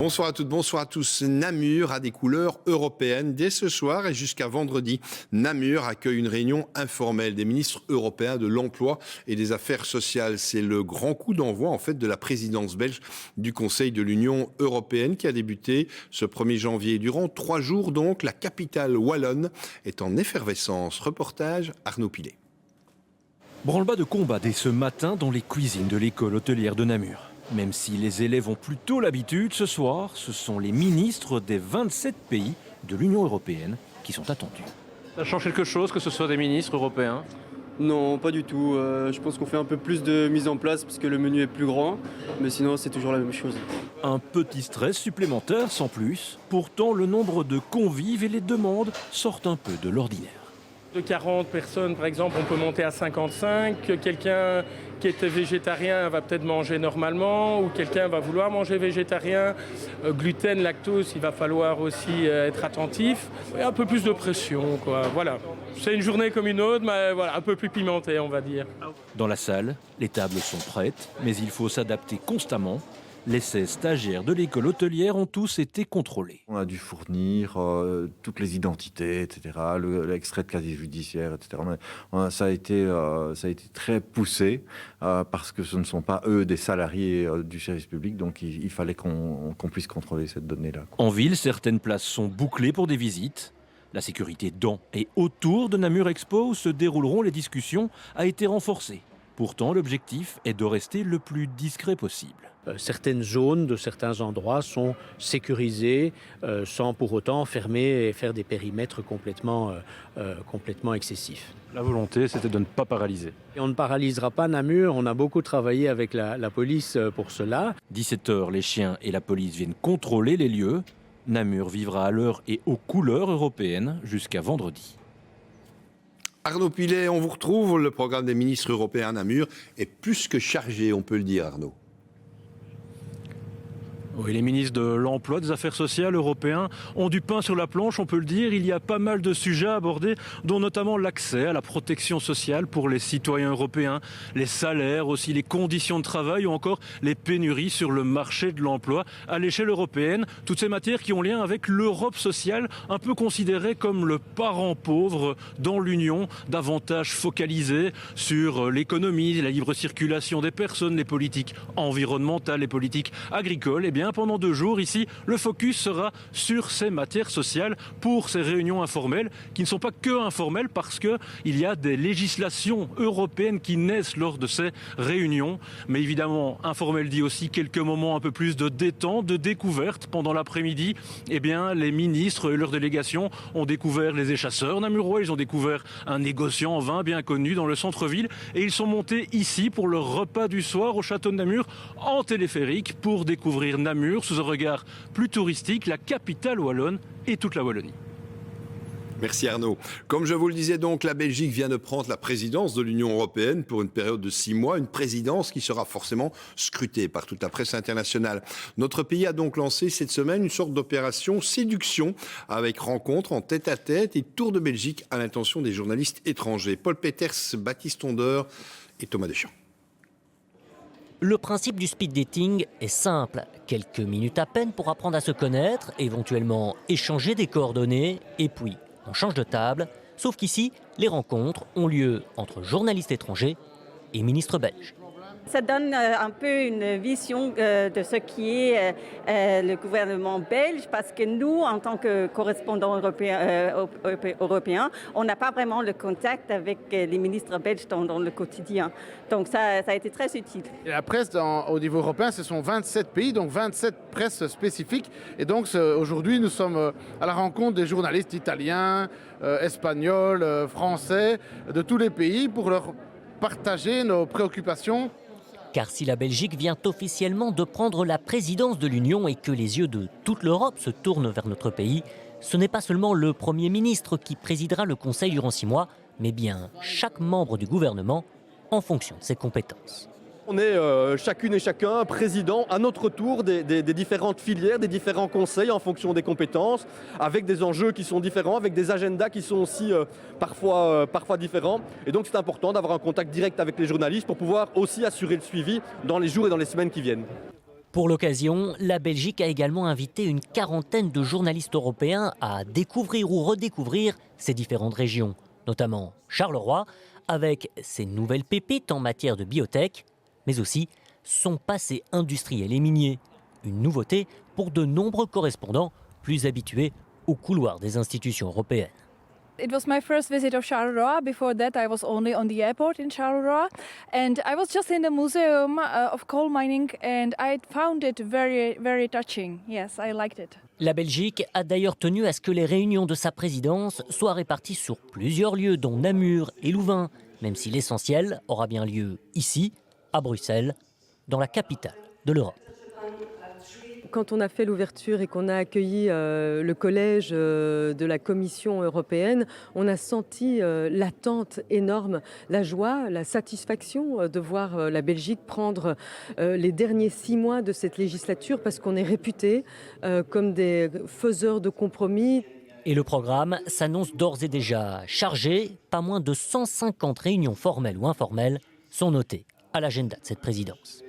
Bonsoir à toutes, bonsoir à tous. Namur a des couleurs européennes dès ce soir et jusqu'à vendredi. Namur accueille une réunion informelle des ministres européens de l'emploi et des affaires sociales. C'est le grand coup d'envoi de la présidence belge du Conseil de l'Union européenne qui a débuté ce 1er janvier. Durant 3 jours donc, la capitale wallonne est en effervescence. Reportage Arnaud Pilet. Branle-bas de combat dès ce matin dans les cuisines de l'école hôtelière de Namur. Même si les élèves ont plutôt l'habitude, ce soir, ce sont les ministres des 27 pays de l'Union européenne qui sont attendus. Ça change quelque chose que ce soit des ministres européens ? Non, pas du tout. Je pense qu'on fait un peu plus de mise en place parce que le menu est plus grand, mais sinon c'est toujours la même chose. Un petit stress supplémentaire sans plus. Pourtant, le nombre de convives et les demandes sortent un peu de l'ordinaire. De 40 personnes, par exemple, on peut monter à 55. Quelqu'un qui était végétarien va peut-être manger normalement, ou quelqu'un va vouloir manger végétarien. Gluten, lactose, il va falloir aussi être attentif. Et un peu plus de pression, quoi. Voilà. C'est une journée comme une autre, mais voilà, un peu plus pimentée, on va dire. Dans la salle, les tables sont prêtes, mais il faut s'adapter constamment. Les 16 stagiaires de l'école hôtelière ont tous été contrôlés. On a dû fournir toutes les identités, etc., l'extrait de casier judiciaire, etc. Ça a été très poussé parce que ce ne sont pas eux des salariés du service public, donc il fallait qu'on puisse contrôler cette donnée-là. En ville, certaines places sont bouclées pour des visites. La sécurité dans et autour de Namur Expo, où se dérouleront les discussions, a été renforcée. Pourtant, l'objectif est de rester le plus discret possible. Certaines zones de certains endroits sont sécurisées sans pour autant fermer et faire des périmètres complètement excessifs. La volonté, c'était de ne pas paralyser. Et on ne paralysera pas Namur, on a beaucoup travaillé avec la police pour cela. 17h, les chiens et la police viennent contrôler les lieux. Namur vivra à l'heure et aux couleurs européennes jusqu'à vendredi. Arnaud Pilet, on vous retrouve. Le programme des ministres européens à Namur est plus que chargé, on peut le dire, Arnaud. Oui, les ministres de l'Emploi, des Affaires sociales européens ont du pain sur la planche, on peut le dire. Il y a pas mal de sujets à aborder, dont notamment l'accès à la protection sociale pour les citoyens européens, les salaires, aussi les conditions de travail ou encore les pénuries sur le marché de l'emploi à l'échelle européenne. Toutes ces matières qui ont lien avec l'Europe sociale, un peu considérée comme le parent pauvre dans l'Union, davantage focalisée sur l'économie, la libre circulation des personnes, les politiques environnementales, les politiques agricoles. Eh bien, pendant 2 jours, ici, le focus sera sur ces matières sociales pour ces réunions informelles, qui ne sont pas que informelles parce qu'il y a des législations européennes qui naissent lors de ces réunions. Mais évidemment, informel dit aussi quelques moments un peu plus de détente, de découverte. Pendant l'après-midi, eh bien, les ministres et leurs délégations ont découvert les échasseurs namurois, ils ont découvert un négociant en vin bien connu dans le centre-ville et ils sont montés ici pour le repas du soir au château de Namur en téléphérique pour découvrir Namur sous un regard plus touristique, la capitale wallonne et toute la Wallonie. Merci Arnaud. Comme je vous le disais donc, la Belgique vient de prendre la présidence de l'Union européenne pour une période de 6 mois, une présidence qui sera forcément scrutée par toute la presse internationale. Notre pays a donc lancé cette semaine une sorte d'opération séduction avec rencontres en tête-à-tête et tour de Belgique à l'intention des journalistes étrangers. Paul Peters, Baptiste Tondeur et Thomas Deschamps. Le principe du speed dating est simple. Quelques minutes à peine pour apprendre à se connaître, éventuellement échanger des coordonnées, et puis on change de table. Sauf qu'ici, les rencontres ont lieu entre journalistes étrangers et ministres belges. Ça donne un peu une vision de ce qui est le gouvernement belge, parce que nous, en tant que correspondants européens, on n'a pas vraiment le contact avec les ministres belges dans le quotidien. Donc ça a été très utile. Et la presse au niveau européen, ce sont 27 pays, donc 27 presses spécifiques. Et donc aujourd'hui, nous sommes à la rencontre des journalistes italiens, espagnols, français, de tous les pays pour leur partager nos préoccupations. Car si la Belgique vient officiellement de prendre la présidence de l'Union et que les yeux de toute l'Europe se tournent vers notre pays, ce n'est pas seulement le Premier ministre qui présidera le Conseil durant 6 mois, mais bien chaque membre du gouvernement en fonction de ses compétences. On est chacune et chacun président à notre tour des différentes filières, des différents conseils en fonction des compétences, avec des enjeux qui sont différents, avec des agendas qui sont aussi parfois différents. Et donc c'est important d'avoir un contact direct avec les journalistes pour pouvoir aussi assurer le suivi dans les jours et dans les semaines qui viennent. Pour l'occasion, la Belgique a également invité une quarantaine de journalistes européens à découvrir ou redécouvrir ces différentes régions, notamment Charleroi, avec ses nouvelles pépites en matière de biotech, mais aussi son passé industriel et minier. Une nouveauté pour de nombreux correspondants plus habitués aux couloirs des institutions européennes. It was my first visit of Charleroi. Before that, I was only on the airport in Charleroi. And I was just in the museum of coal mining and I found it very, very touching. Yes, I liked it. La Belgique a d'ailleurs tenu à ce que les réunions de sa présidence soient réparties sur plusieurs lieux, dont Namur et Louvain, même si l'essentiel aura bien lieu ici, à Bruxelles, dans la capitale de l'Europe. Quand on a fait l'ouverture et qu'on a accueilli le collège de la Commission européenne, on a senti l'attente énorme, la joie, la satisfaction de voir la Belgique prendre les derniers 6 mois de cette législature parce qu'on est réputé comme des faiseurs de compromis. Et le programme s'annonce d'ores et déjà chargé. Pas moins de 150 réunions formelles ou informelles sont notées à l'agenda de cette présidence.